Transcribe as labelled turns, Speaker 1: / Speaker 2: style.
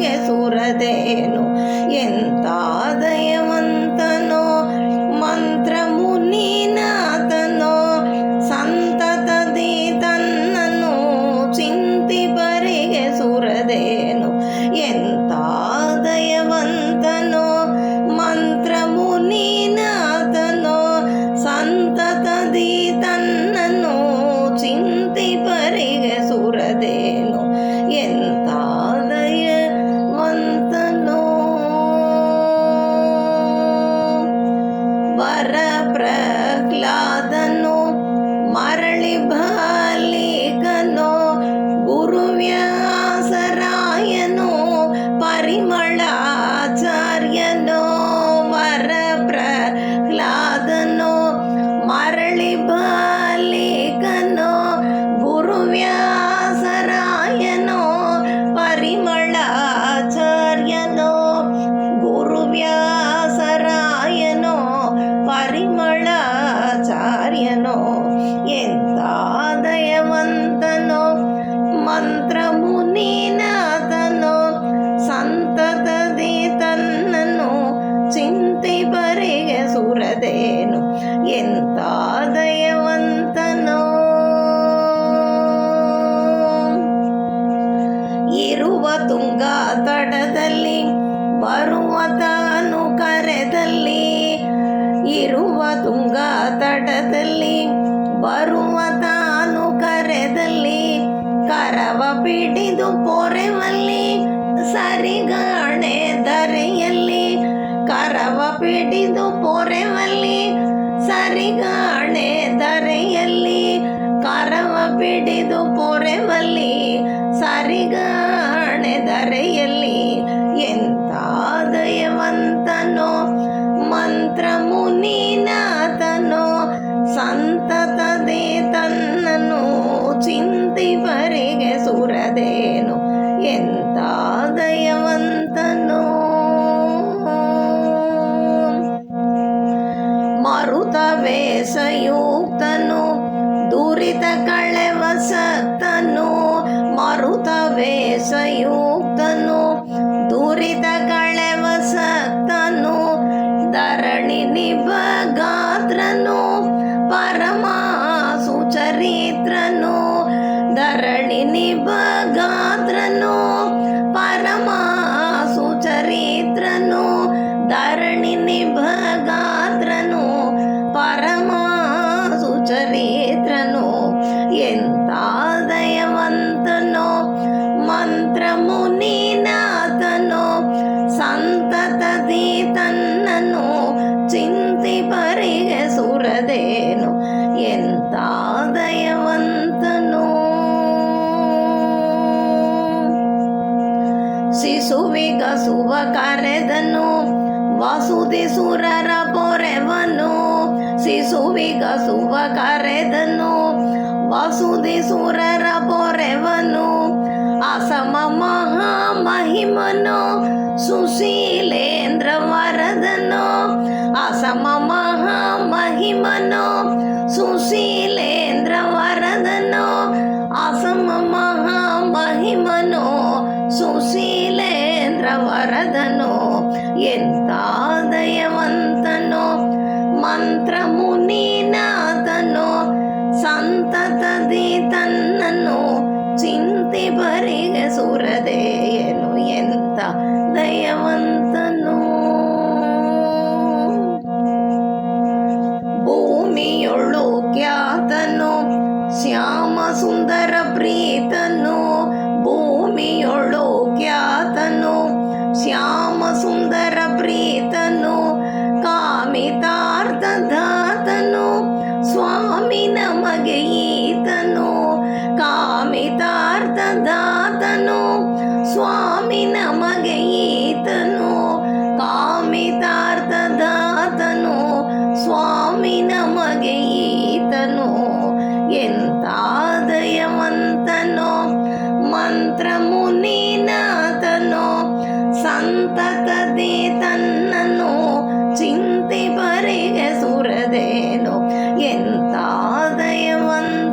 Speaker 1: ಪರಿಗೆ ಸುರದೇನು ಎಂತ ದಯವಂತನೋ ಮಂತ್ರ ಮುನಿನಾಥನೋ ಸಂತತದಿ ತನ್ನನ್ನು ಚಿಂತಿ ಪರಿಗೆ ಸುರದೇನು ಎಂತ ದಯವಂತನೋ ಮಂತ್ರ ಮುನಿನಾಥನೋ ಸಂತತದಿ ತನ್ನನ್ನು ಚಿಂತಿ ಪರಿಗೆ ಸುರದೇನು ಎಂತ ದಯವಂತನೋ ವರ ಪ್ರಹ್ಲಾದನು ಮರಳಿ ಬಾಲಿಕನೋ ಗುರುವ್ಯಾಸರಾಯನು ಪರಿಮಳಾಚಾರ್ಯನೋ ವರ ಪ್ರಹ್ಲಾದನು ಮರಳಿ ಬಾಲಿಕನೋ ಗುರುವ್ಯಾಸರಾಯನೋ ಪರಿಮಳಾಚಾರ್ಯನೋ ಗುರುವ್ಯಾಸರಾಯನೋ ಪರಿಮಳಾಚಾರ್ಯನೋ ಎಂತ ದಯವಂತನೋ ಮಂತ್ರ ಮುನಿನಾಥನೋ ಸಂತತದಿ ತನ್ನನ್ನು ಚಿಂತಿ ಪರಿಗೆ ಸುರದೇನು ಎಂತ ದಯವಂತನೋ ಇರುವ ತುಂಗಾ ತಟದಲ್ಲಿ ಬರುವ ತಾನು ಕರೆದಲ್ಲಿ ಇರುವ ತುಂಗಾ ತಟದಲ್ಲಿ ಬರುವ ತಾನು ಕರೆದಲ್ಲಿ ಕರವ ಪಿಡಿದು ಪೊರೆವಲ್ಲಿ ಸರಿಗಾಣೆ ಧರೆಯಲ್ಲಿ ಕರವ ಪಿಡಿದು ಪೊರೆವಲ್ಲಿ ಸರಿಗಾಣೆ ಧರೆಯಲ್ಲಿ ಕರವ ಪಿಡಿದು ಪೊರೆವಲ್ಲಿ ಸರಿಗಾಣೆ ಧರೆಯಲ್ಲಿ ಎಂತ ದಯವಂತನೋ ಮಂತ್ರ ಮುನಿನಾಥನೋ ಸಂತತದಿ ತನ್ನನ್ನು ಚಿಂತಿ ಪರಿಗೆ ಸುರದೇನು ಎಂತ ದಯವಂತನೋ ಮರುತ ವೇಷಯುಕ್ತನು ದುರಿತ ಕಳೆವ ಸಕ್ತನು ಮರುತ ವೇಷಯುಕ್ತನು ದುರಿತ ಕಳೆವ ಸಕ್ತನು ಧರಣಿ ನಿಭಗಾತ್ರನು ಪರಮ ಸುಚರಿತ್ರನು ಧರಣಿ ನಿಭಗಾತ್ರನು ಪರಮ ಸುಚರಿತ್ರನು ಧರಣಿ ನಿಭಗಾತ್ರನು ಪರಮ ಸುಚರಿತ್ರನು ಎಂತ ದಯವಂತನೋ ಮಂತ್ರ ಮುನಿನಾಥನೋ ಸಂತತದಿ ತನ್ನನ್ನು ಚಿಂತಿ ಪರಿಗೆ ಸುರದೇನು ಎಂತ ದಯವಂತನೋ ಶಿಶುವಿಗಸುವ ಕರೆದನು ವಸುದಿ ಸುರರ ಪೊರೆವನು ಶಿಶುವಿಗಸುವ ಕರೆದನು ವಸುದಿ ಸುರರ ಪೊರೆವನು ಅಸಮ ಮಹಾಮಹಿಮನೋ ಸುಶೀಲೇಂದ್ರ ವರದನೋ ಅಸಮ ಮಹಾಮಹಿಮನೋ ಸುಶೀಲೇಂದ್ರ ವರದನೋ ಅಸಮ ಮಹಾಮಹಿಮನೋ ಸುಶೀಲೇಂದ್ರ ವರದನೋ ಎಂತ ದಯವಂತನೋ ಮಂತ್ರ ಮುನಿನಾಥನೋ ಸಂತತದಿ ತನ್ನನ್ನು ಚಿಂತಿ ಪರಿಗೆ ಸುರದೇನು ಎಂತ ದಯವಂತನೋ ಭೂಮಿಯೊಳು ಖ್ಯಾತನು ಶ್ಯಾಮ ಸುಂದರ ಪ್ರೀತನು ಭೂಮಿಯೊಳು ಖ್ಯಾತನು ಶ್ಯಾಮ ಸುಂದರ ಪ್ರೀತನು ಕಾಮಿತಾರ್ಥದಾತನು ಸ್ವಾಮಿ ನಮಗೆ ಈತನು ಕಾಮಿತಾರ್ಥದಾತನು ಸ್ವಾಮಿ ನಮಗೆ ಈತನು ಕಾಮಿತಾರ್ಥದಾತನು ಸ್ವಾಮಿ ನಮಗೆ ಈತನು ಎಂತ ದಯವಂತನೋ ಮಂತ್ರ ಮುನಿನಾಥನೋ ಸಂತತದಿ ತನ್ನನ್ನು ಚಿಂತಿ ಪರಿಗೆ ಸುರದೇನು ಎಂತ ದಯವಂತ